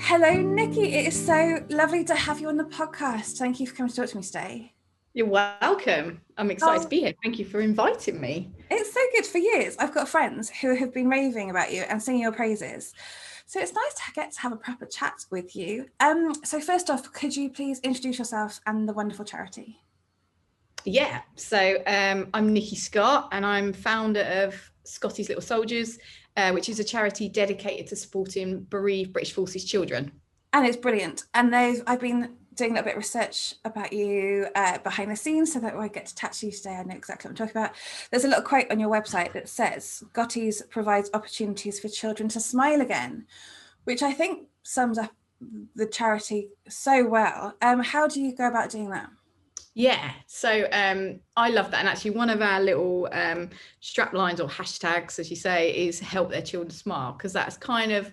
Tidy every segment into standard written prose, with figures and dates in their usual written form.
Hello, Nikki. It is so lovely to have you on the podcast. Thank you for coming to talk to me today. You're welcome. I'm excited to be here. Thank you for inviting me. It's so good. For years, I've got friends who have been raving about you and singing your praises. So it's nice to get to have a proper chat with you. So first off, could you please introduce yourself and the wonderful charity? Yeah, so I'm Nikki Scott and I'm founder of Scotty's Little Soldiers, which is a charity dedicated to supporting bereaved British Forces children. And it's brilliant. And I've been doing a little bit of research about you behind the scenes so that when I get to chat to you today, I know exactly what I'm talking about. There's a little quote on your website that says, Scotty's provides opportunities for children to smile again, which I think sums up the charity so well. How do you go about doing that? Yeah, so I love that. And actually one of our little strap lines or hashtags, as you say, is help their children smile, because that's kind of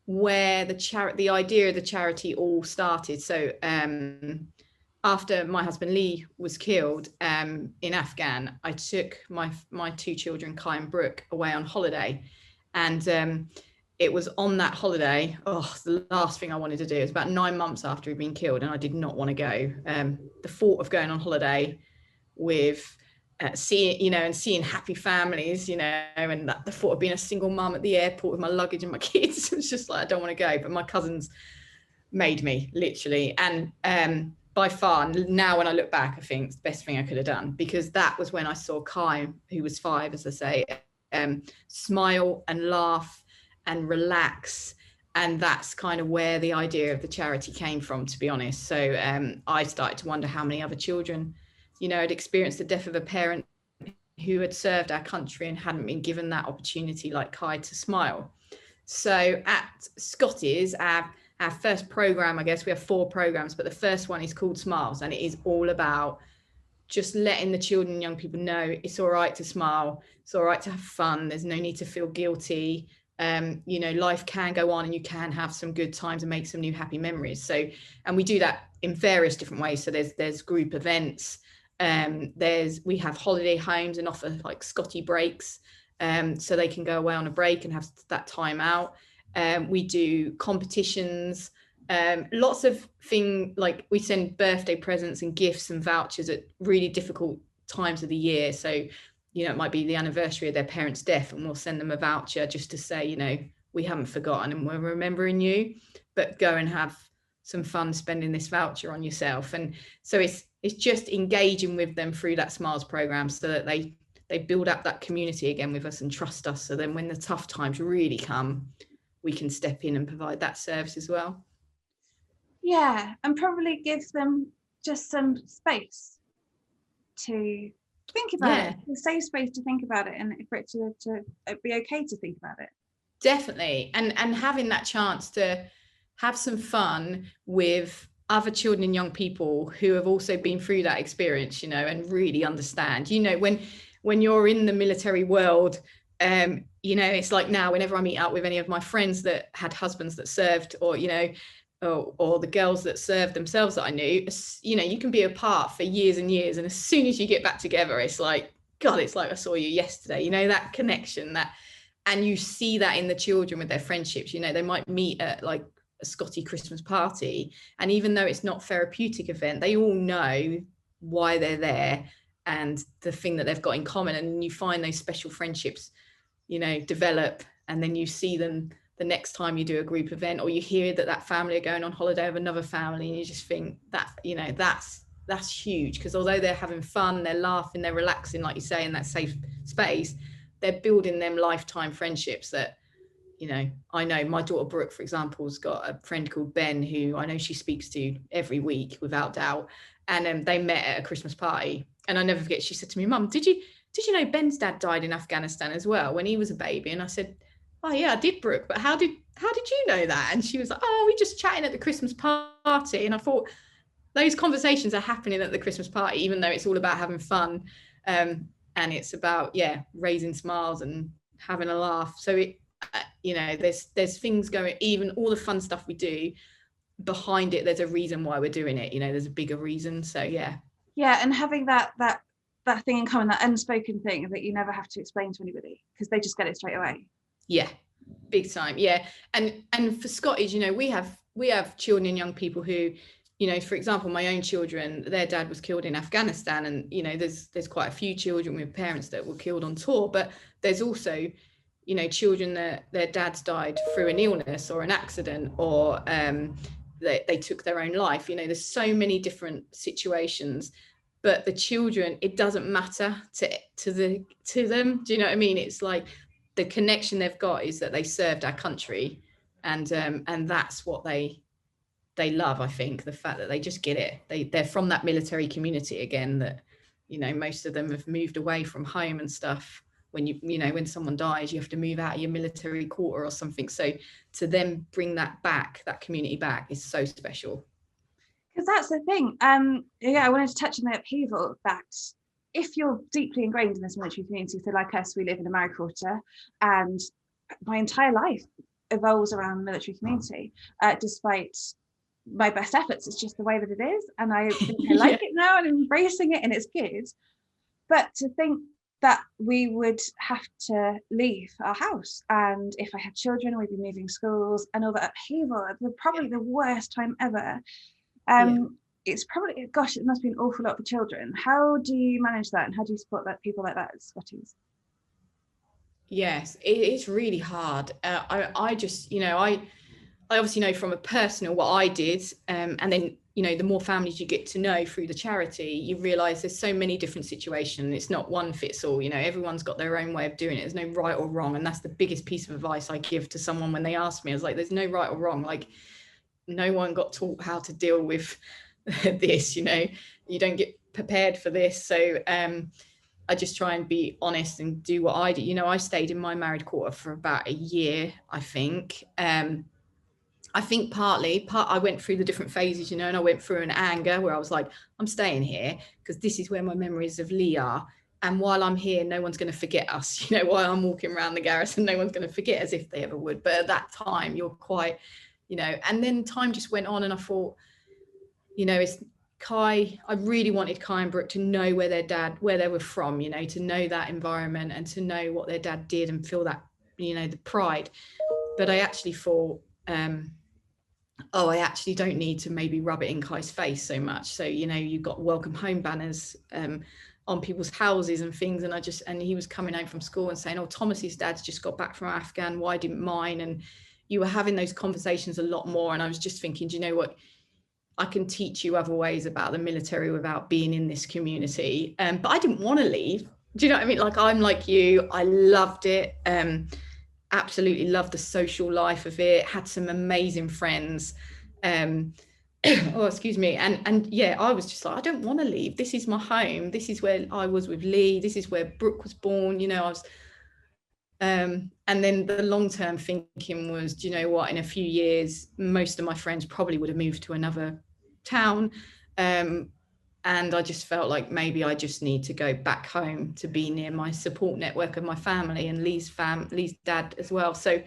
where the idea of the charity all started. So after my husband Lee was killed in Afghan, I took my two children, Kai and Brooke, away on holiday. And it was on that holiday, the last thing I wanted to do. It was about 9 months after he'd been killed, and I did not want to go. The thought of going on holiday with seeing happy families, and the thought of being a single mum at the airport with my luggage and my kids, it was just like, I don't want to go. But my cousins made me, literally. And by far, now when I look back, I think it's the best thing I could have done, because that was when I saw Kai, who was 5, as I say, smile and laugh and relax. And that's kind of where the idea of the charity came from, to be honest. So I started to wonder how many other children, had experienced the death of a parent who had served our country and hadn't been given that opportunity like Kai to smile. So at Scotty's, our first program, I guess we have 4 programs, but the first one is called Smiles, and it is all about just letting the children and young people know it's all right to smile, it's all right to have fun, there's no need to feel guilty. Life can go on and you can have some good times and make some new happy memories. So, and we do that in various different ways. So there's group events, we have holiday homes and offer like Scotty breaks, so they can go away on a break and have that time out. We do competitions, lots of things, like we send birthday presents and gifts and vouchers at really difficult times of the year. So it might be the anniversary of their parents' death, and we'll send them a voucher just to say, we haven't forgotten and we're remembering you, but go and have some fun spending this voucher on yourself. And so it's just engaging with them through that Smiles program, so that they build up that community again with us and trust us. So then when the tough times really come, we can step in and provide that service as well. Yeah, and probably give them just some space to think about it, a safe space to think about it, and for it to be okay to think about it. Definitely. And having that chance to have some fun with other children and young people who have also been through that experience, and really understand, when you're in the military world, it's like now, whenever I meet up with any of my friends that had husbands that served, or the girls that served themselves that I knew, you can be apart for years and years, and as soon as you get back together, it's like, God, it's like I saw you yesterday, that connection, and you see that in the children with their friendships. They might meet at like a Scotty Christmas party, and even though it's not a therapeutic event, they all know why they're there and the thing that they've got in common, and you find those special friendships develop, and then you see them the next time you do a group event, or you hear that family are going on holiday with another family, and you just think that that's huge, because although they're having fun, they're laughing, they're relaxing, like you say, in that safe space, they're building them lifetime friendships that I know my daughter Brooke, for example, has got a friend called Ben, who I know she speaks to every week without doubt, and they met at a Christmas party, and I never forget, she said to me, Mum, did you know Ben's dad died in Afghanistan as well when he was a baby? And I said, oh yeah, I did, Brooke, but how did you know that? And she was like, oh, we just chatting at the Christmas party. And I thought, those conversations are happening at the Christmas party, even though it's all about having fun, and it's about raising smiles and having a laugh. So there's things going, even all the fun stuff we do, behind it there's a reason why we're doing it. There's a bigger reason. So yeah, and having that thing in common, that unspoken thing that you never have to explain to anybody, because they just get it straight away. Yeah, big time. Yeah. And for Scottish, we have we have children and young people who, you know, for example, my own children, their dad was killed in Afghanistan, and you know, there's quite a few children with parents that were killed on tour, but there's also, you know, children that their dads died through an illness or an accident, or they took their own life. You know, there's so many different situations, but the children, it doesn't matter to them. Do you know what I mean? It's like the connection they've got is that they served our country, and that's what they love. I think the fact that they just get it. They're from that military community again, that, you know, most of them have moved away from home and stuff. When you know, when someone dies, you have to move out of your military quarter or something. So to them bring that back, that community back, is so special. Because that's the thing. Yeah, I wanted to touch on the upheaval, that if you're deeply ingrained in this military community, so like us, we live in a married quarter, and my entire life evolves around the military community, despite my best efforts. It's just the way that it is, and I think I like it now, and I'm embracing it, and it's good. But to think that we would have to leave our house, and if I had children, we'd be moving schools, and all that upheaval, probably the worst time ever. It's probably, gosh, it must be an awful lot for children. How do you manage that, and how do you support that, people like that at Scotty's? Yes, it's really hard. I just, you know, I obviously know from a personal what I did, and then, you know, the more families you get to know through the charity, you realize there's so many different situations. It's not one fits all. You know, everyone's got their own way of doing it. There's no right or wrong, and that's the biggest piece of advice I give to someone when they ask me. I was like, there's no right or wrong. Like, no one got taught how to deal with this. You know, you don't get prepared for this. So I just try and be honest and do what I do. You know, I stayed in my married quarter for about a year, I think. I think partly I went through the different phases, you know, and I went through an anger where I was like, I'm staying here because this is where my memories of Lee are. And while I'm here, no one's going to forget us. You know, while I'm walking around the garrison, no one's going to forget, as if they ever would. But at that time, you're quite, you know, and then time just went on, and I thought, you know, it's Kai. I really wanted Kai and Brooke to know where they were from, you know, to know that environment and to know what their dad did and feel that, you know, the pride. But I actually thought, I actually don't need to maybe rub it in Kai's face so much. So, you know, you've got welcome home banners on people's houses and things. And he was coming home from school and saying, oh, Thomas's dad's just got back from Afghan. Why didn't mine? And you were having those conversations a lot more. And I was just thinking, do you know what? I can teach you other ways about the military without being in this community. But I didn't want to leave. Do you know what I mean? Like, I'm like you, I loved it. Absolutely loved the social life of it, had some amazing friends. Excuse me. And yeah, I was just like, I don't want to leave. This is my home. This is where I was with Lee. This is where Brooke was born. You know, I was, and then the long-term thinking was, do you know what, in a few years, most of my friends probably would have moved to another town. And I just felt like maybe I just need to go back home to be near my support network of my family and Lee's dad as well. So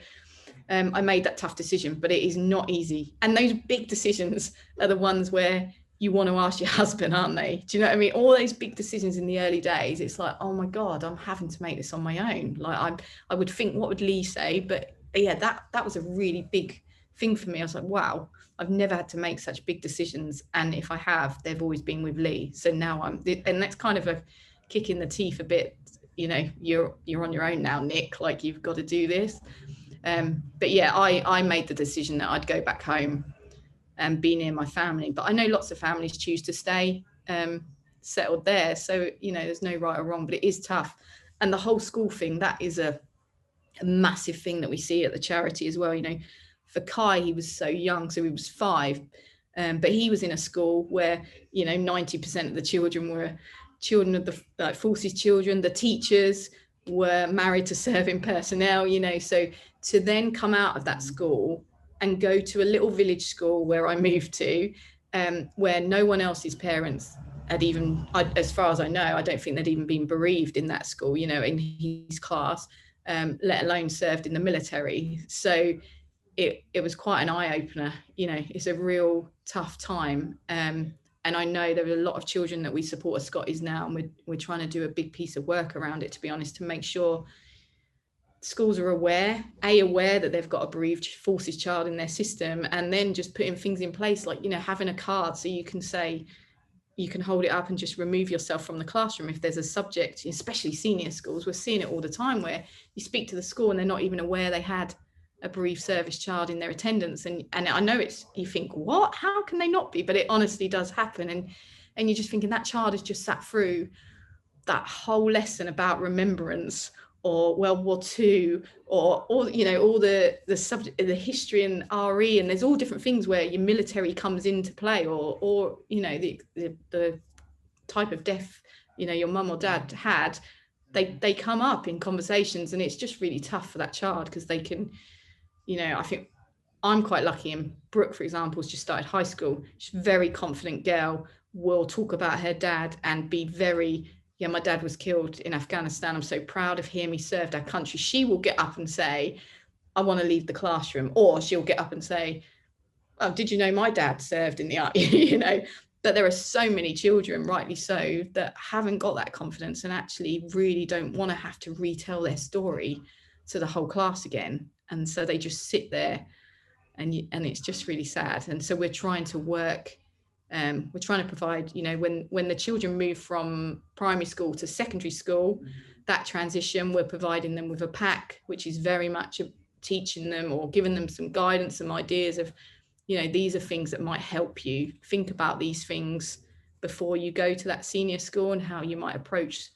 I made that tough decision, but it is not easy. And those big decisions are the ones where you want to ask your husband, aren't they? Do you know what I mean? All those big decisions in the early days, it's like, oh my God, I'm having to make this on my own. Like I would think, what would Lee say? But yeah, that was a really big thing for me. I was like, wow, I've never had to make such big decisions, and if I have, they've always been with Lee. So now and that's kind of a kick in the teeth a bit, you know, you're on your own now, Nick, like you've got to do this. But yeah, I made the decision that I'd go back home and be near my family. But I know lots of families choose to stay settled there, so you know, there's no right or wrong, but it is tough. And the whole school thing, that is a massive thing that we see at the charity as well. You know, for Kai, he was so young, so he was 5, but he was in a school where, you know, 90% of the children were children of the forces children. The teachers were married to serving personnel, you know. So to then come out of that school and go to a little village school where I moved to, where no one else's parents had even, as far as I know, I don't think they'd even been bereaved in that school, you know, in his class, let alone served in the military. So it was quite an eye-opener. You know, it's a real tough time. And I know there are a lot of children that we support at Scotty's now, and we're trying to do a big piece of work around it, to be honest, to make sure schools are aware that they've got a bereaved forces child in their system, and then just putting things in place like, you know, having a card so you can say, you can hold it up and just remove yourself from the classroom if there's a subject, especially senior schools. We're seeing it all the time where you speak to the school and they're not even aware they had a bereaved service child in their attendance. And I know it's, you think, what, how can they not be? But it honestly does happen. And you're just thinking that child has just sat through that whole lesson about remembrance, or World War II, or you know, all the subject, the history and RE, and there's all different things where your military comes into play, or you know, the type of death, you know, your mum or dad had, they come up in conversations, and it's just really tough for that child because they can, you know, I think I'm quite lucky, and Brooke, for example, has just started high school. She's a very confident girl, will talk about her dad and be very, yeah, my dad was killed in Afghanistan. I'm so proud of him. He served our country. She will get up and say, I want to leave the classroom. Or she'll get up and say, oh, did you know my dad served in the army? You know, but there are so many children, rightly so, that haven't got that confidence and actually really don't want to have to retell their story to the whole class again. And so they just sit there, and it's just really sad. And so we're trying to work, we're trying to provide, you know, when the children move from primary school to secondary school, that transition, we're providing them with a pack, which is very much teaching them or giving them some guidance, some ideas of, you know, these are things that might help you think about these things before you go to that senior school, and how you might approach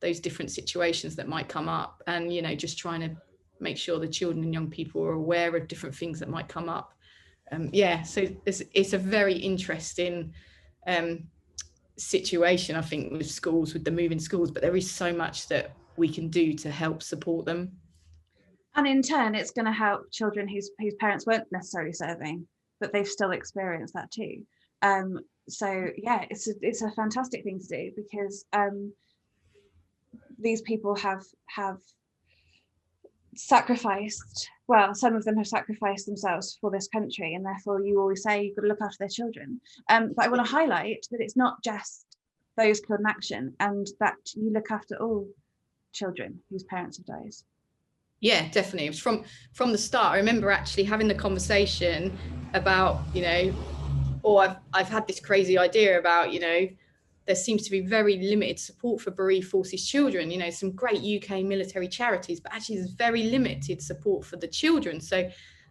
those different situations that might come up. And, you know, just trying to make sure the children and young people are aware of different things that might come up. Yeah, so it's a very interesting situation, I think, with schools, with the moving schools, but there is so much that we can do to help support them. And in turn, it's going to help children whose parents weren't necessarily serving, but they've still experienced that too. So yeah, it's a fantastic thing to do, because these people have sacrificed, well, some of them have sacrificed themselves for this country, and therefore you always say you've got to look after their children. But I want to highlight that it's not just those killed in action, and that you look after all children whose parents have died. Yeah, definitely. It was from the start. I remember actually having the conversation about, you know, or I've had this crazy idea about, you know, there seems to be very limited support for bereaved forces children, you know, some great UK military charities, but actually there's very limited support for the children. So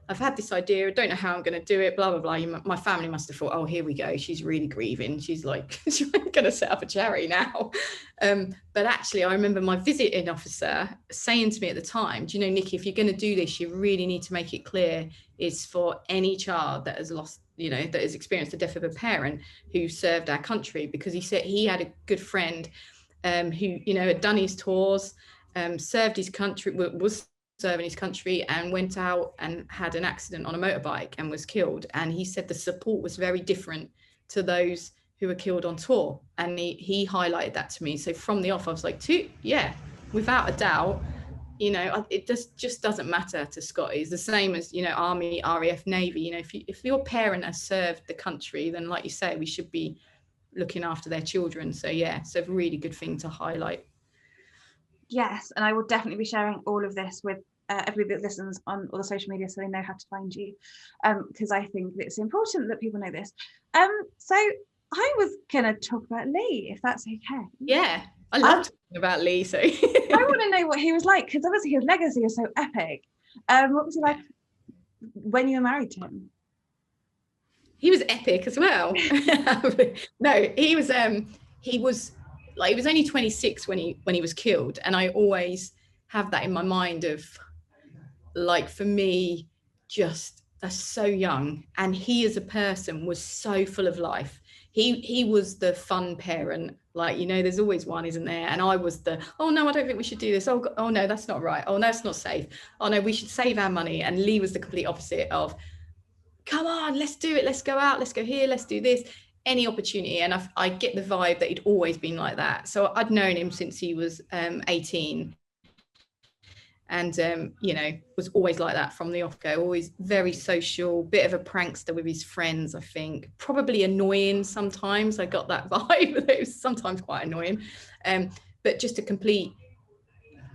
I've had this idea, I don't know how I'm going to do it, blah, blah, blah. My family must have thought, oh, here we go. She's really grieving. She's like, she's going to set up a charity now. But actually, I remember my visiting officer saying to me at the time, do you know, Nikki, if you're going to do this, you really need to make it clear it's for any child that has lost, you know, that has experienced the death of a parent who served our country. Because he said he had a good friend who, you know, had done his tours, served his country, was serving his country, and went out and had an accident on a motorbike and was killed. And he said the support was very different to those who were killed on tour. And he highlighted that to me. So from the off, I was like, yeah, without a doubt, you know, it just doesn't matter to Scotty. It's the same as, you know, Army, RAF, Navy. You know, if your parent has served the country, then like you say, we should be looking after their children. So yeah, it's a really good thing to highlight. Yes, and I will definitely be sharing all of this with everybody that listens on all the social media, so they know how to find you, because I think it's important that people know this. So I was going to talk about Lee, if that's okay. Yeah, I love talking about Lee. So I want to know what he was like, because obviously his legacy is so epic. What was he like when you were married to him? He was epic as well. No, he was like, he was only 26 when he was killed, and I always have that in my mind of, like, for me, just that's so young, and he as a person was so full of life. He was the fun parent, like, you know, there's always one, isn't there? And I was the, oh no, I don't think we should do this. Oh no, that's not right. Oh no, it's not safe. Oh no, we should save our money. And Lee was the complete opposite of, come on, let's do it. Let's go out. Let's go here. Let's do this. Any opportunity. And I get the vibe that he'd always been like that. So I'd known him since he was 18. And, you know, was always like that from the off-go, always very social, bit of a prankster with his friends, I think. Probably annoying sometimes. I got that vibe. It was sometimes quite annoying. But just a complete,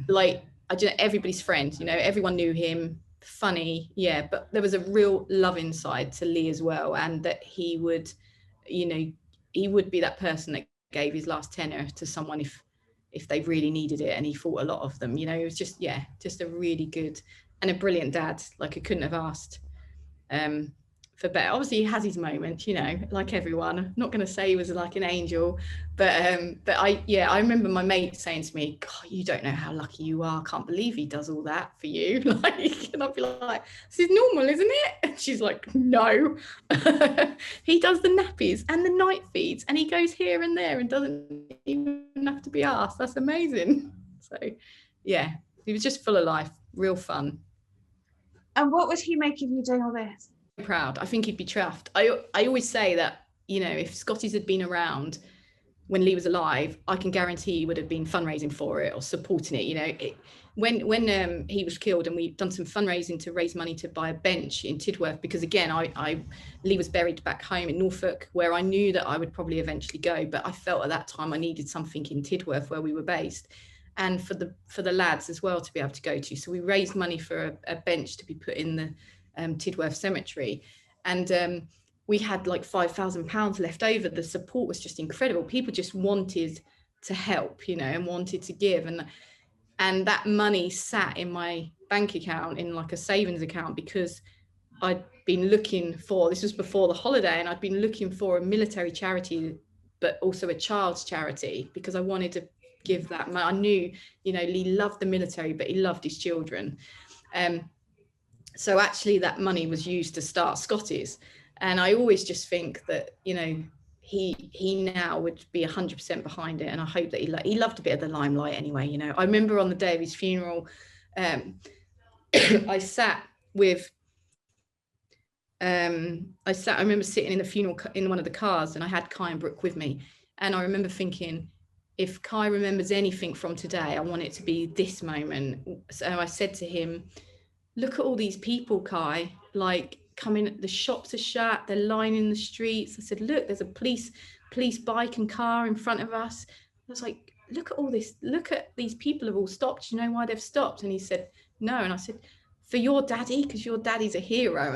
like, I don't know, everybody's friend, you know, everyone knew him, funny, yeah, but there was a real love inside to Lee as well, and that he would, you know, he would be that person that gave his last tenner to someone if they really needed it, and he fought a lot of them, you know. It was just, yeah, just a really good and a brilliant dad. Like, I couldn't have asked for better. Obviously he has his moments, you know, like everyone. I'm not going to say he was like an angel, but I remember my mate saying to me, God, you don't know how lucky you are, I can't believe he does all that for you. Like, and I'd be like, this is normal, isn't it? And she's like, no. He does the nappies and the night feeds, and he goes here and there and doesn't even have to be asked. That's amazing. So yeah, he was just full of life, real fun. And what would he make of you doing all this? Proud. I think he'd be chuffed. I always say that, you know, if Scotty's had been around when Lee was alive, I can guarantee he would have been fundraising for it or supporting it. You know, when he was killed, and we've done some fundraising to raise money to buy a bench in Tidworth, because again, Lee was buried back home in Norfolk, where I knew that I would probably eventually go, but I felt at that time I needed something in Tidworth where we were based, and for the lads as well to be able to go to. So we raised money for a bench to be put in the Tidworth Cemetery, and we had like £5,000 left over. The support was just incredible. People just wanted to help, you know, and wanted to give, and that money sat in my bank account in like a savings account, because I'd been looking for, this was before the holiday, and I'd been looking for a military charity but also a child's charity, because I wanted to give that money. I knew, you know, Lee loved the military, but he loved his children. So actually that money was used to start Scotty's. And I always just think that, you know, he now would be 100% behind it. And I hope that he loved a bit of the limelight anyway. You know, I remember on the day of his funeral, I sat with, I remember sitting in the funeral in one of the cars, and I had Kai and Brooke with me. And I remember thinking, if Kai remembers anything from today, I want it to be this moment. So I said to him, look at all these people, Kai, like coming, the shops are shut, they're lining the streets. I said, look, there's a police bike and car in front of us. I was like, look at all this, look at these people have all stopped. Do you know why they've stopped? And he said, no. And I said, for your daddy, because your daddy's a hero.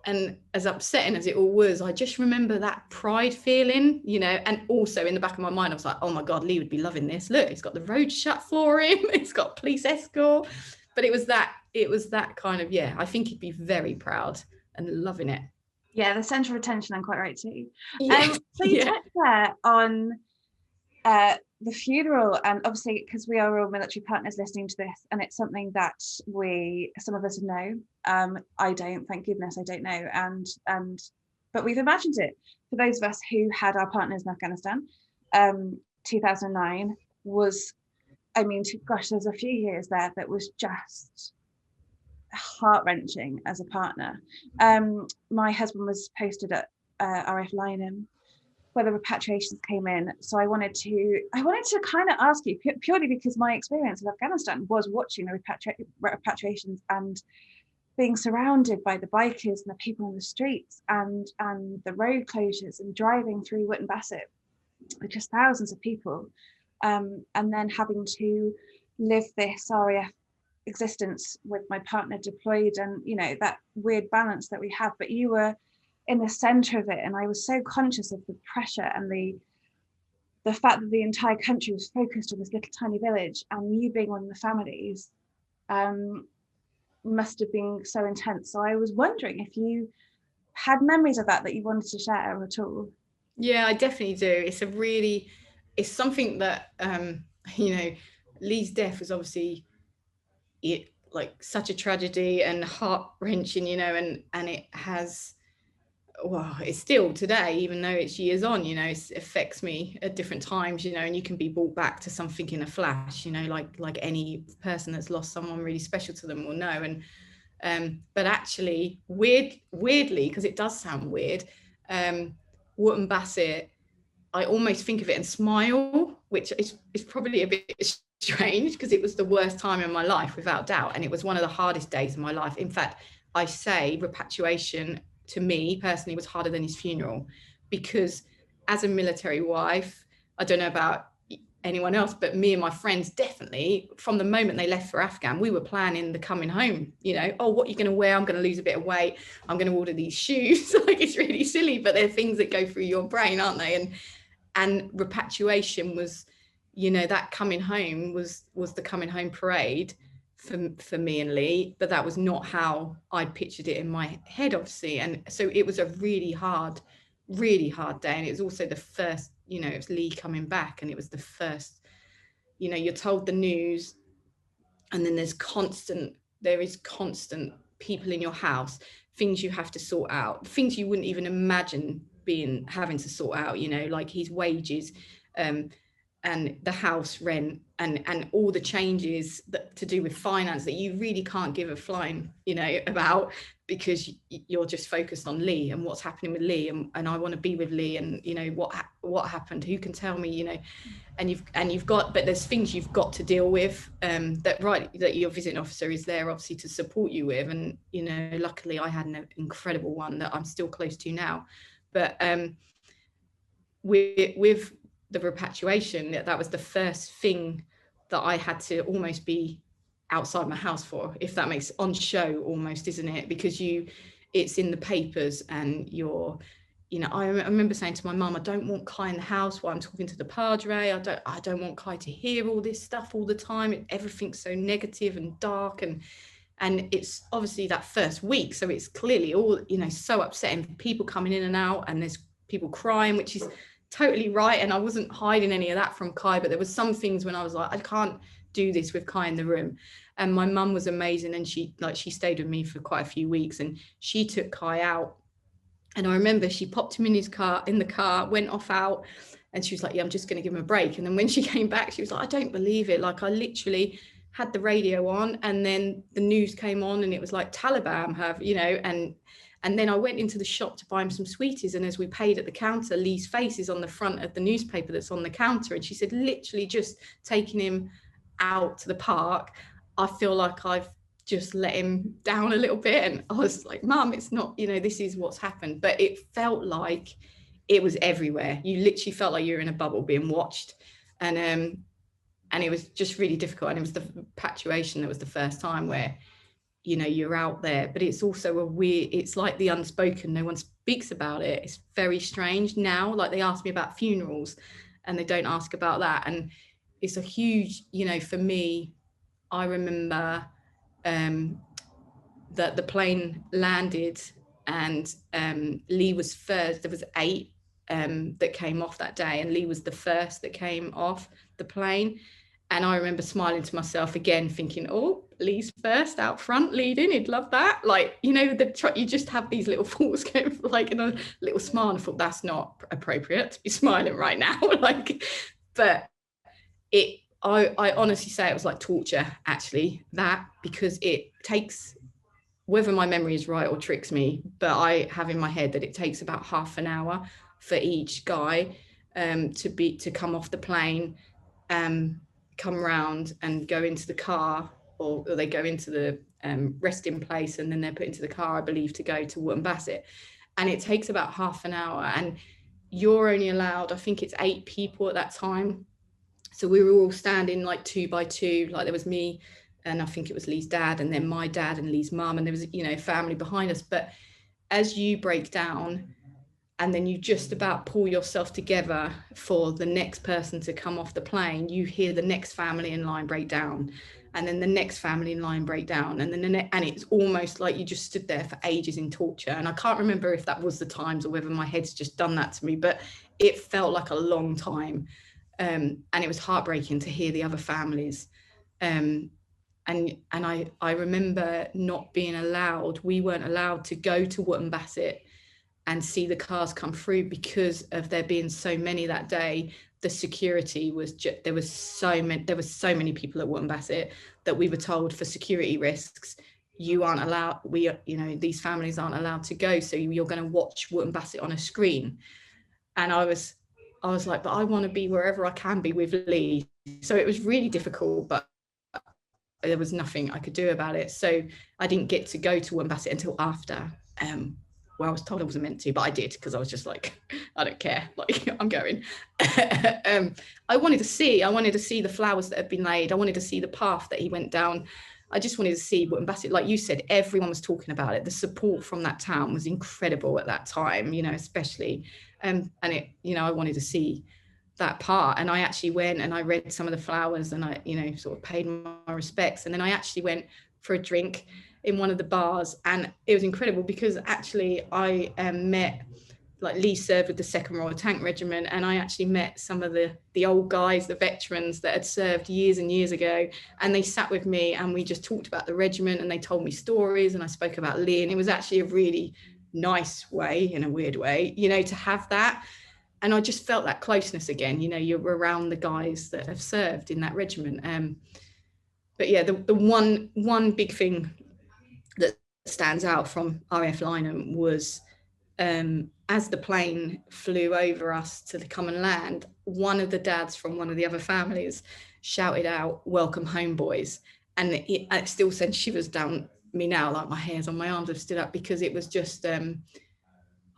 And as upsetting as it all was, I just remember that pride feeling, you know, and also in the back of my mind, I was like, oh my God, Lee would be loving this. Look, he's got the road shut for him. It's got police escort. But it was that kind of, yeah, I think he'd be very proud and loving it. Yeah, the centre of attention, I'm quite right too. Yeah. So you touched there on the funeral, and obviously because we are all military partners listening to this, and it's something that some of us know. I don't, thank goodness I don't know, and but we've imagined it. For those of us who had our partners in Afghanistan, 2009 was, I mean, gosh, there's a few years there that was just heart-wrenching as a partner. My husband was posted at RF Lynham where the repatriations came in. So I wanted to kind of ask you, purely because my experience of Afghanistan was watching the repatriations and being surrounded by the bikers and the people on the streets and the road closures and driving through Wotton Bassett with just thousands of people. And then having to live this RAF existence with my partner deployed, and you know, that weird balance that we have. But you were in the center of it, and I was so conscious of the pressure and the fact that the entire country was focused on this little tiny village, and you being one of the families must have been so intense. So I was wondering if you had memories of that you wanted to share at all. Yeah, I definitely do. It's something that you know, Lee's death was obviously like such a tragedy and heart-wrenching, you know, and it has, well, it's still today, even though it's years on, you know, it affects me at different times, you know, and you can be brought back to something in a flash, you know, like any person that's lost someone really special to them will know. And but actually weirdly, because it does sound weird, Wotton Bassett, I almost think of it and smile, which is probably a bit strange, because it was the worst time in my life, without doubt. And it was one of the hardest days of my life. In fact, I say repatriation to me personally was harder than his funeral, because as a military wife, I don't know about anyone else, but me and my friends, definitely from the moment they left for Afghan, we were planning the coming home, you know, oh, what are you going to wear? I'm going to lose a bit of weight. I'm going to order these shoes. Like, it's really silly, but they're things that go through your brain, aren't they? And repatriation was, you know, that coming home was the coming home parade for me and Lee, but that was not how I'd pictured it in my head, obviously. And so it was a really hard day. And it was also the first, you know, it was Lee coming back, and it was the first, you know, you're told the news, and then there is constant people in your house, things you have to sort out, things you wouldn't even imagine having to sort out, you know, like his wages, and the house rent, and all the changes that to do with finance that you really can't give a flying, you know, about, because you're just focused on Lee and what's happening with Lee, and I want to be with Lee, and you know what happened, who can tell me, you know, and you've got, but there's things you've got to deal with, that your visiting officer is there obviously to support you with, and you know, luckily I had an incredible one that I'm still close to now. But with the repatriation, that was the first thing that I had to almost be outside my house for, if that makes, on show almost, isn't it? Because it's in the papers, and you're, you know, I remember saying to my mum, I don't want Kai in the house while I'm talking to the Padre. I don't want Kai to hear all this stuff all the time. Everything's so negative and dark, and it's obviously that first week, so it's clearly all, you know, so upsetting, people coming in and out, and there's people crying, which is totally right, and I wasn't hiding any of that from Kai, but there was some things when I was like, I can't do this with Kai in the room. And my mum was amazing, and she stayed with me for quite a few weeks, and she took Kai out, and I remember she popped him in the car, went off out, and she was like, yeah, I'm just going to give him a break. And then when she came back, she was like, I don't believe it, like I literally had the radio on, and then the news came on, and it was like Taliban have, you know, and then I went into the shop to buy him some sweeties, and as we paid at the counter, Lee's face is on the front of the newspaper that's on the counter, and she said, literally just taking him out to the park, I feel like I've just let him down a little bit. And I was like, Mum, it's not, you know, this is what's happened. But it felt like it was everywhere. You literally felt like you're in a bubble being watched, and it was just really difficult. And it was the repatriation that was the first time where, you know, you're out there, but it's also it's like the unspoken, no one speaks about it. It's very strange now, like they ask me about funerals and they don't ask about that. And it's a huge, you know, for me, I remember that the plane landed, and Lee was first. There was 8 that came off that day, and Lee was the first that came off the plane. And I remember smiling to myself again, thinking, oh, Lee's first out front leading, he'd love that. Like, you know, you just have these little thoughts going, like, in a little smile, and I thought, that's not appropriate to be smiling right now. Like, but I honestly say it was like torture, actually, that, because it takes, whether my memory is right or tricks me, but I have in my head that it takes about half an hour for each guy to come off the plane, come round and go into the car, or they go into the resting place, and then they're put into the car, I believe, to go to Wootton Bassett. And it takes about half an hour, and you're only allowed, I think it's 8 people at that time. So we were all standing like 2 by 2, like there was me, and I think it was Lee's dad, and then my dad and Lee's mum, and there was, you know, family behind us. But as you break down, and then you just about pull yourself together for the next person to come off the plane, you hear the next family in line break down, and then the next family in line break down, and then and it's almost like you just stood there for ages in torture. And I can't remember if that was the times or whether my head's just done that to me, but it felt like a long time. And it was heartbreaking to hear the other families. And I remember not being allowed, we weren't allowed to go to Wootton Bassett and see the cars come through because of there being so many that day. The security was just, there was so many people at Wootton Bassett that we were told, for security risks, you aren't allowed, you know, these families aren't allowed to go, so you're going to watch Wootton Bassett on a screen. And I was like, but I want to be wherever I can be with Lee. So it was really difficult, but there was nothing I could do about it. So I didn't get to go to Wootton Bassett until after. Well, I was told I wasn't meant to, but I did, because I was just like, I don't care, like, I'm going. I wanted to see the flowers that had been laid. I wanted to see the path that he went down. I just wanted to see what Bassett, like you said, everyone was talking about it. The support from that town was incredible at that time, you know, especially. And it, you know, I wanted to see that part. And I actually went and I read some of the flowers and I, you know, sort of paid my respects. And then I actually went for a drink in one of the bars, and it was incredible because actually I met, like, Lee served with the 2nd Royal Tank Regiment, and I actually met some of the old guys, the veterans that had served years and years ago, and they sat with me and we just talked about the regiment, and they told me stories, and I spoke about Lee, and it was actually a really nice way, in a weird way, you know, to have that. And I just felt that closeness again, you know, you're around the guys that have served in that regiment. But yeah, the one big thing that stands out from RAF Lynham was, as the plane flew over us to come and land, one of the dads from one of the other families shouted out, "Welcome home, boys." And it still sends shivers down me now, like my hairs on my arms have stood up, because it was just, I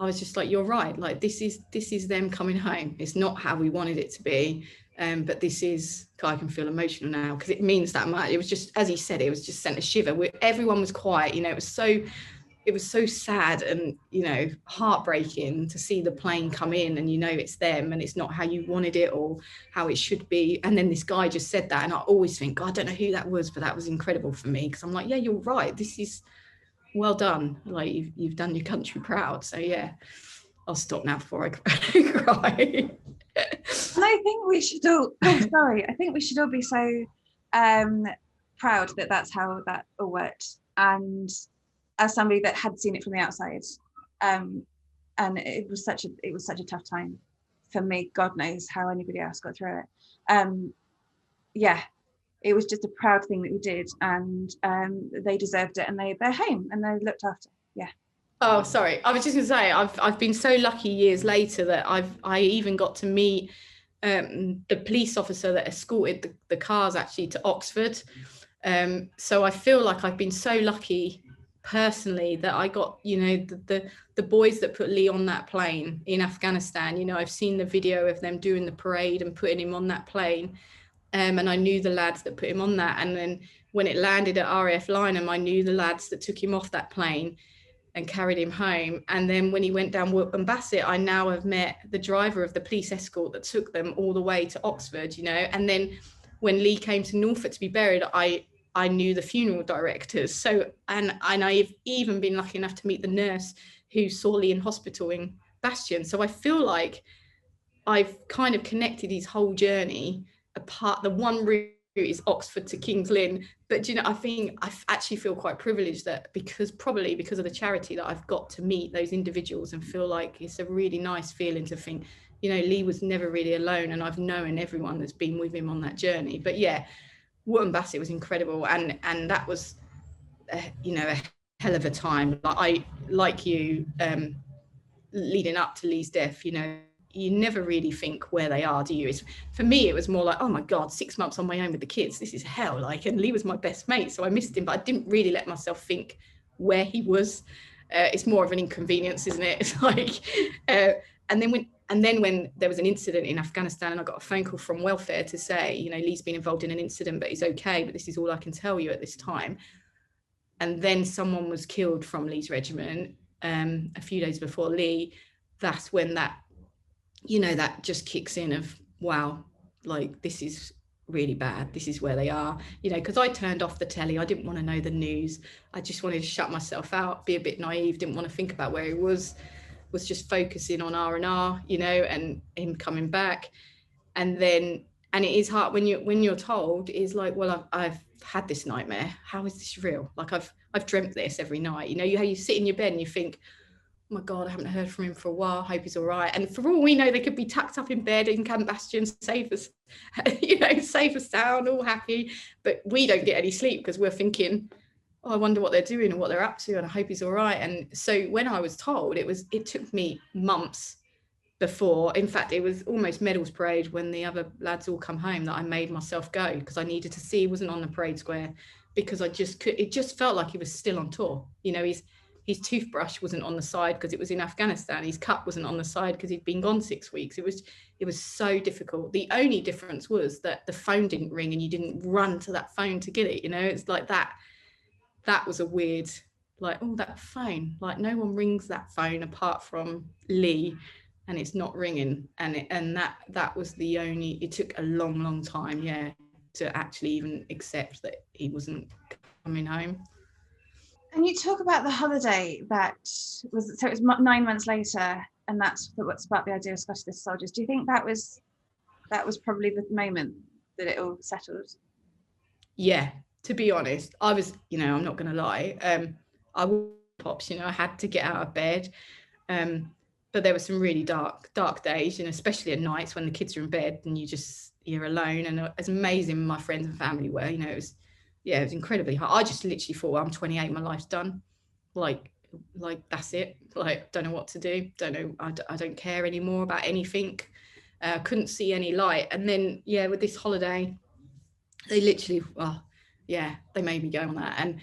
was just like, you're right, like this is them coming home. It's not how we wanted it to be, but this is, I can feel emotional now because it means that much. It was just, as he said, it was just sent a shiver. Everyone was quiet, you know, it was so sad and, you know, heartbreaking to see the plane come in and, you know, it's them and it's not how you wanted it or how it should be. And then this guy just said that, and I always think, God, I don't know who that was, but that was incredible for me, because I'm like, yeah, you're right, this is well done, like you've done your country proud. So yeah, I'll stop now before I cry. And I think we should all, I think we should all be so proud that that's how that all worked. And as somebody that had seen it from the outside, and it was such a tough time for me. God knows how anybody else got through it. Yeah, it was just a proud thing that we did, and they deserved it, and they're home and they're looked after. Yeah. Oh, sorry. I was just going to say, I've been so lucky years later that I even got to meet the police officer that escorted the cars actually to Oxford. So I feel like I've been so lucky personally that I got, you know, the boys that put Lee on that plane in Afghanistan. You know, I've seen the video of them doing the parade and putting him on that plane. And I knew the lads that put him on that. And then when it landed at RAF Lynham, I knew the lads that took him off that plane and carried him home. And then when he went down Wootton Bassett, I now have met the driver of the police escort that took them all the way to Oxford, you know. And then when Lee came to Norfolk to be buried, I knew the funeral directors. So, and I've even been lucky enough to meet the nurse who saw Lee in hospital in Bastion. So I feel like I've kind of connected his whole journey apart. The one route is Oxford to King's Lynn, but, you know, I think I actually feel quite privileged that because of the charity that I've got to meet those individuals and feel like it's a really nice feeling to think, you know, Lee was never really alone, and I've known everyone that's been with him on that journey. But yeah, Wootton Bassett was incredible, and that was you know, a hell of a time. Like you, leading up to Lee's death, you know, you never really think where they are, do you? For me, it was more like, oh my God, 6 months on my own with the kids, this is hell. Like, and Lee was my best mate, so I missed him, but I didn't really let myself think where he was. It's more of an inconvenience, isn't it? It's like, and then when there was an incident in Afghanistan, and I got a phone call from welfare to say, you know, Lee's been involved in an incident, but he's okay, but this is all I can tell you at this time. And then someone was killed from Lee's regiment a few days before Lee. That's when that, you know, that just kicks in of, wow, like, this is really bad. This is where they are, you know, because I turned off the telly. I didn't want to know the news. I just wanted to shut myself out, be a bit naive, didn't want to think about where he was just focusing on R&R, you know, and him coming back. And then, and it is hard when you're told, is like, well, I've had this nightmare. How is this real? Like, I've dreamt this every night. You know, you sit in your bed and you think, oh my God, I haven't heard from him for a while. Hope he's all right. And for all we know, they could be tucked up in bed in Camp Bastion, safe as, you know, safe as sound, all happy. But we don't get any sleep because we're thinking, oh, I wonder what they're doing and what they're up to, and I hope he's all right. And so when I was told, it took me months before. In fact, it was almost Medals Parade when the other lads all come home that I made myself go, because I needed to see he wasn't on the parade square, because it just felt like he was still on tour. You know, his toothbrush wasn't on the side because it was in Afghanistan. His cup wasn't on the side because he'd been gone 6 weeks. it was so difficult. The only difference was that the phone didn't ring and you didn't run to that phone to get it. You know, it's like that was a weird, like, oh, that phone, like no one rings that phone apart from Lee, and it's not ringing. And that was the only, it took a long time, yeah, to actually even accept that he wasn't coming home. And you talk about the holiday that was, so it was 9 months later, and that's what sparked the idea of Scotty the Soldiers. Do you think that was probably the moment that it all settled? Yeah, to be honest, I was, you know, I'm not going to lie, I was pops, you know, I had to get out of bed, but there were some really dark days, you know, especially at nights when the kids are in bed and you're alone. And as amazing my friends and family were, you know, it was incredibly hard. I just literally thought, well, I'm 28, my life's done, like that's it, like don't know what to do, don't know, I don't care anymore about anything, couldn't see any light. And then with this holiday, they literally, they made me go on that.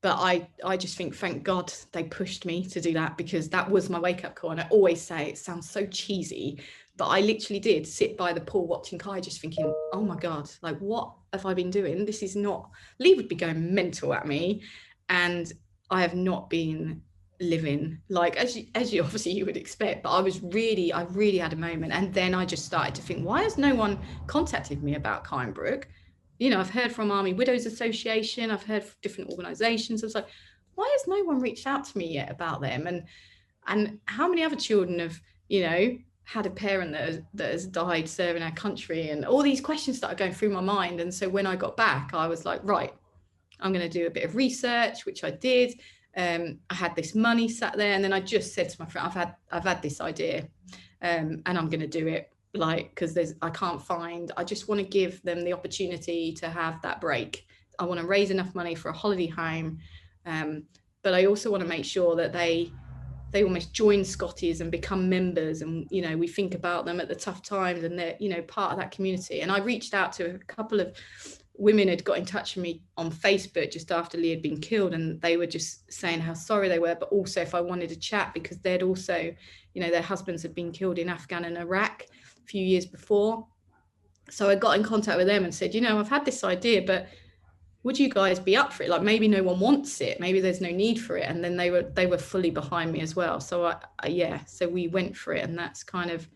But I just think, thank God they pushed me to do that, because that was my wake-up call. And I always say, it sounds so cheesy, but I literally did sit by the pool watching Kai, just thinking, oh my God, like, what have I been doing? This is not, Lee would be going mental at me, and I have not been living like as you obviously you would expect. But I really had a moment, and then I just started to think, why has no one contacted me about Kai and Brooke? You know, I've heard from Army Widows Association, I've heard from different organizations. I was like, why has no one reached out to me yet about them? And how many other children have, you know, had a parent that has died serving our country? And all these questions started going through my mind. And so when I got back, I was like, right, I'm going to do a bit of research, which I did. I had this money sat there, and then I just said to my friend, I've had this idea, and I'm going to do it. Like, because I just want to give them the opportunity to have that break. I want to raise enough money for a holiday home, but I also want to make sure that they almost join Scotty's and become members, and, you know, we think about them at the tough times, and they're, you know, part of that community. And I reached out to a couple of women had got in touch with me on Facebook just after Lee had been killed, and they were just saying how sorry they were, but also if I wanted to chat, because they'd also, you know, their husbands had been killed in Afghanistan and Iraq a few years before. So I got in contact with them and said, you know, I've had this idea, but would you guys be up for it? Like, maybe no one wants it, maybe there's no need for it. And then they were fully behind me as well. So so we went for it, and that's kind of,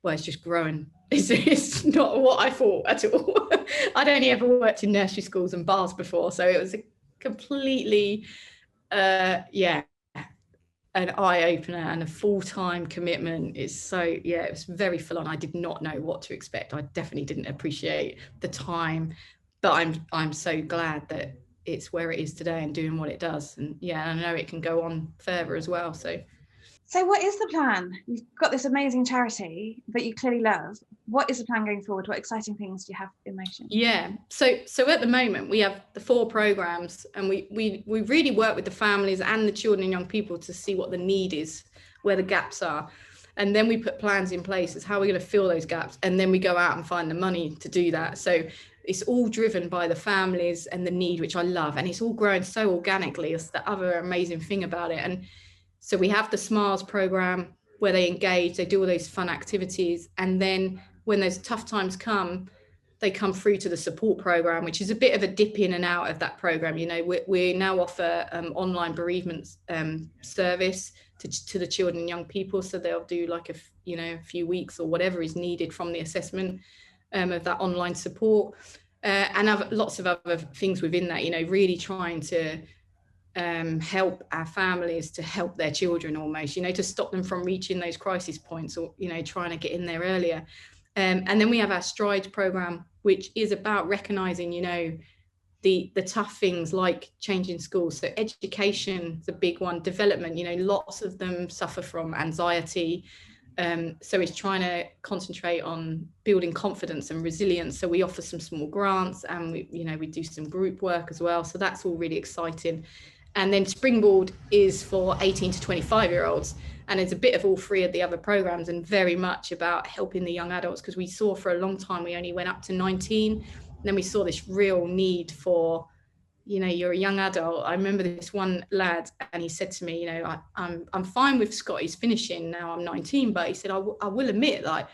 well, it's just growing. It's not what I thought at all. I'd only ever worked in nursery schools and bars before, so it was a completely an eye-opener, and a full-time commitment. Is so it was very full on. I did not know what to expect. I definitely didn't appreciate the time, but I'm so glad that it's where it is today and doing what it does. And I know it can go on further as well. So what is the plan? You've got this amazing charity that you clearly love. What is the plan going forward? What exciting things do you have in motion? So at the moment we have the 4 programs, and we really work with the families and the children and young people to see what the need is, where the gaps are, and then we put plans in place as how we're going to fill those gaps, and then we go out and find the money to do that. So it's all driven by the families and the need, which I love, and it's all growing so organically. It's the other amazing thing about it. And so we have the Smiles program where they engage, they do all those fun activities. And then when those tough times come, they come through to the support program, which is a bit of a dip in and out of that program. You know, we now offer online bereavement service to the children and young people. So they'll do like a few weeks or whatever is needed from the assessment of that online support, and have lots of other things within that, you know, really trying to help our families to help their children, almost, you know, to stop them from reaching those crisis points, or, you know, trying to get in there earlier. And then we have our Strides program, which is about recognizing, you know, the tough things like changing schools. So education is a big one. Development, you know, lots of them suffer from anxiety. So it's trying to concentrate on building confidence and resilience. So we offer some small grants, and we do some group work as well. So that's all really exciting. And then Springboard is for 18 to 25-year-olds. And it's a bit of all 3 of the other programs, and very much about helping the young adults, because we saw for a long time we only went up to 19. And then we saw this real need for, you know, you're a young adult. I remember this one lad, and he said to me, you know, I'm fine with Scotty's finishing now, I'm 19, but he said, I will admit, like,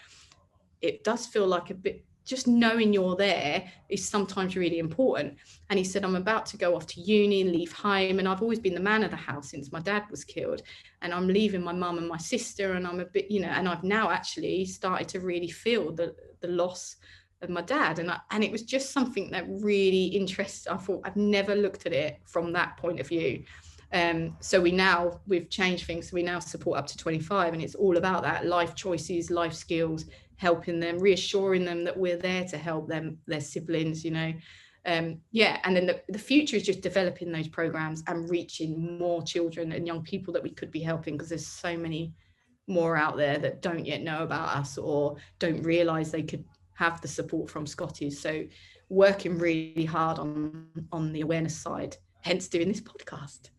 it does feel like a bit, just knowing you're there is sometimes really important. And he said, I'm about to go off to uni and leave home, and I've always been the man of the house since my dad was killed, and I'm leaving my mum and my sister, and I'm a bit, and I've now actually started to really feel the loss of my dad. And it was just something that really interested. I thought, I've never looked at it from that point of view. So we've changed things. So we now support up to 25, and it's all about that life choices, life skills, helping them, reassuring them that we're there to help them, their siblings, and then the future is just developing those programs and reaching more children and young people that we could be helping, because there's so many more out there that don't yet know about us or don't realize they could have the support from Scotty's. So working really hard on the awareness side, hence doing this podcast.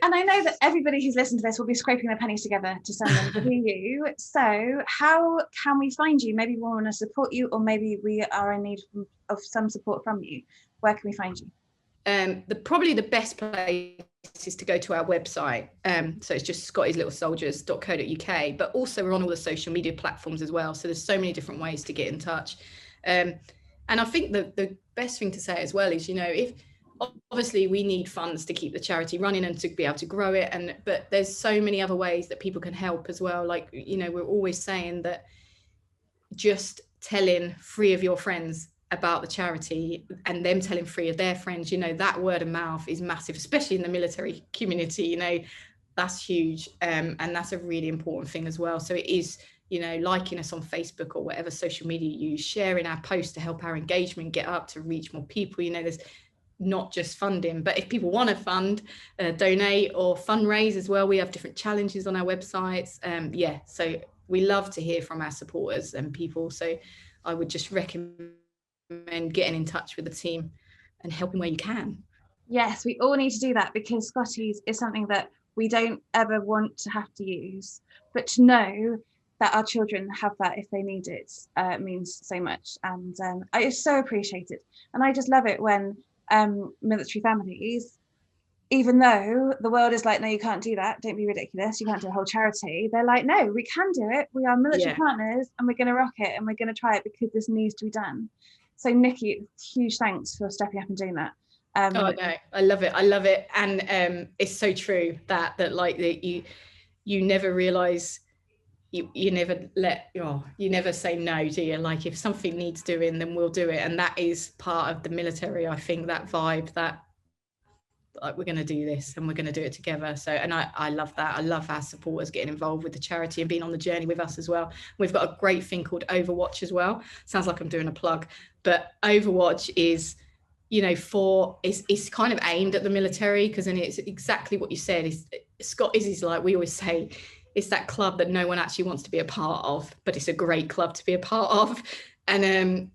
And I know that everybody who's listened to this will be scraping their pennies together to send them to you. So how can we find you? Maybe we want to support you, or maybe we are in need of some support from you. Where can we find you? Probably the best place is to go to our website. So it's just scottieslittle.soldiers.co.uk, but also we're on all the social media platforms as well. So there's so many different ways to get in touch. And I think the best thing to say as well is, if obviously we need funds to keep the charity running and to be able to grow it, but there's so many other ways that people can help as well. Like, we're always saying that just telling 3 of your friends about the charity and them telling 3 of their friends, that word of mouth is massive, especially in the military community. That's huge, and that's a really important thing as well. So it is, liking us on Facebook or whatever social media you use, sharing our posts to help our engagement get up, to reach more people. There's not just funding, but if people want to fund, donate or fundraise as well, we have different challenges on our websites. So we love to hear from our supporters and people. So I would just recommend getting in touch with the team and helping where you can. Yes, we all need to do that, because Scotty's is something that we don't ever want to have to use, but to know that our children have that if they need it means so much. And I so appreciate it. And I just love it when military families, even though the world is like, no, you can't do that, don't be ridiculous, you can't do a whole charity, they're like, no, we can do it, we are military partners, and we're going to rock it, and we're going to try it because this needs to be done. So Nikki, huge thanks for stepping up and doing that. No, I love it, and it's so true that like that you never realize, you never say no, do you? Like, if something needs doing, then we'll do it. And that is part of the military, I think, that vibe, that like, we're going to do this and we're going to do it together. So, and I love that. I love our supporters getting involved with the charity and being on the journey with us as well. We've got a great thing called Overwatch as well. Sounds like I'm doing a plug, but Overwatch is, it's kind of aimed at the military, because then it's exactly what you said. Scott is like, we always say, it's that club that no one actually wants to be a part of, but it's a great club to be a part of. And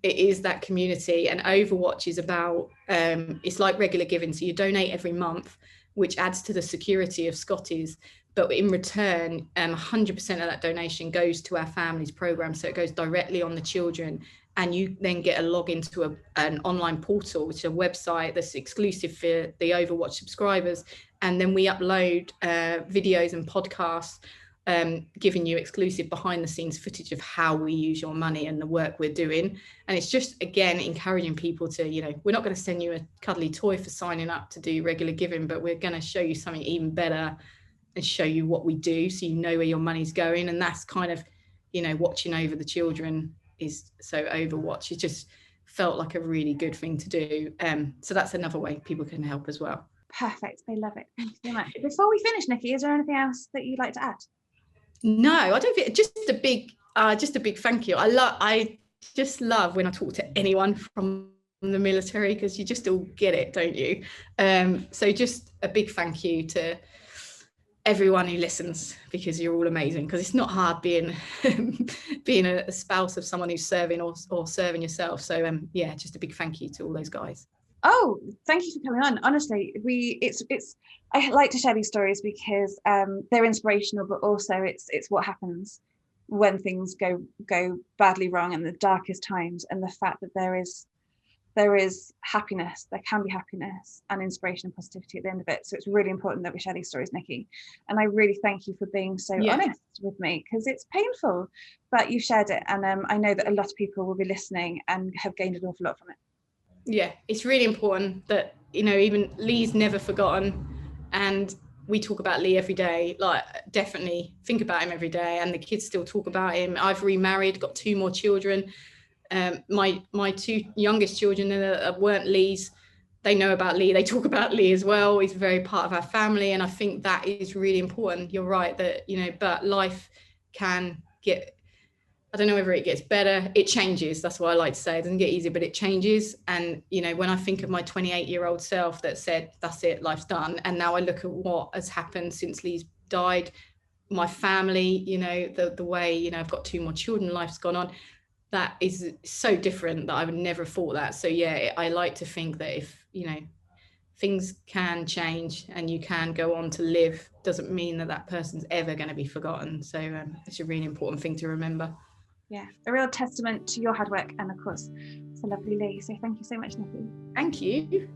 it is that community. And Overwatch is about, it's like regular giving. So you donate every month, which adds to the security of Scotty's. But in return, 100% of that donation goes to our families program. So it goes directly on the children. And you then get a login to an online portal, which is a website that's exclusive for the Overwatch subscribers. And then we upload videos and podcasts, giving you exclusive behind the scenes footage of how we use your money and the work we're doing. And it's just, again, encouraging people to, we're not going to send you a cuddly toy for signing up to do regular giving, but we're going to show you something even better and show you what we do, so you know where your money's going. And that's kind of, watching over the children is, so Overwatch, it just felt like a really good thing to do. So that's another way people can help as well. Perfect. I love it. Thank you so much. Before we finish, Nikki, is there anything else that you'd like to add? No, I don't think, just a big thank you. I just love when I talk to anyone from the military, because you just all get it, don't you? So just a big thank you to everyone who listens, because you're all amazing, because it's not hard being a spouse of someone who's serving or serving yourself. So just a big thank you to all those guys. Oh, thank you for coming on. Honestly, I like to share these stories because they're inspirational, but also it's what happens when things go badly wrong in the darkest times, and the fact that there is there is happiness, there can be happiness and inspiration and positivity at the end of it. So it's really important that we share these stories, Nikki. And I really thank you for being so honest with me, because it's painful, but you shared it. And I know that a lot of people will be listening and have gained an awful lot from it. Yeah, it's really important that, you know, even Lee's never forgotten, and we talk about Lee every day. Like, definitely think about him every day, and the kids still talk about him. I've remarried, got 2 more children. My 2 youngest children weren't Lee's. They know about Lee. They talk about Lee as well. He's very part of our family, and I think that is really important. You're right that, you know, but life can get, I don't know whether it gets better. It changes. That's what I like to say. It doesn't get easier, but it changes. And, you know, when I think of my 28-year-old self that said, that's it, life's done. And now I look at what has happened since Lee's died, my family, you know, the way, you know, I've got 2 more children, life's gone on. That is so different that I would never have thought that. So yeah, I like to think that if, you know, things can change and you can go on to live, doesn't mean that that person's ever going to be forgotten. So it's a really important thing to remember. Yeah, a real testament to your hard work and, of course, to lovely Lee. So thank you so much, Nikki. Thank you.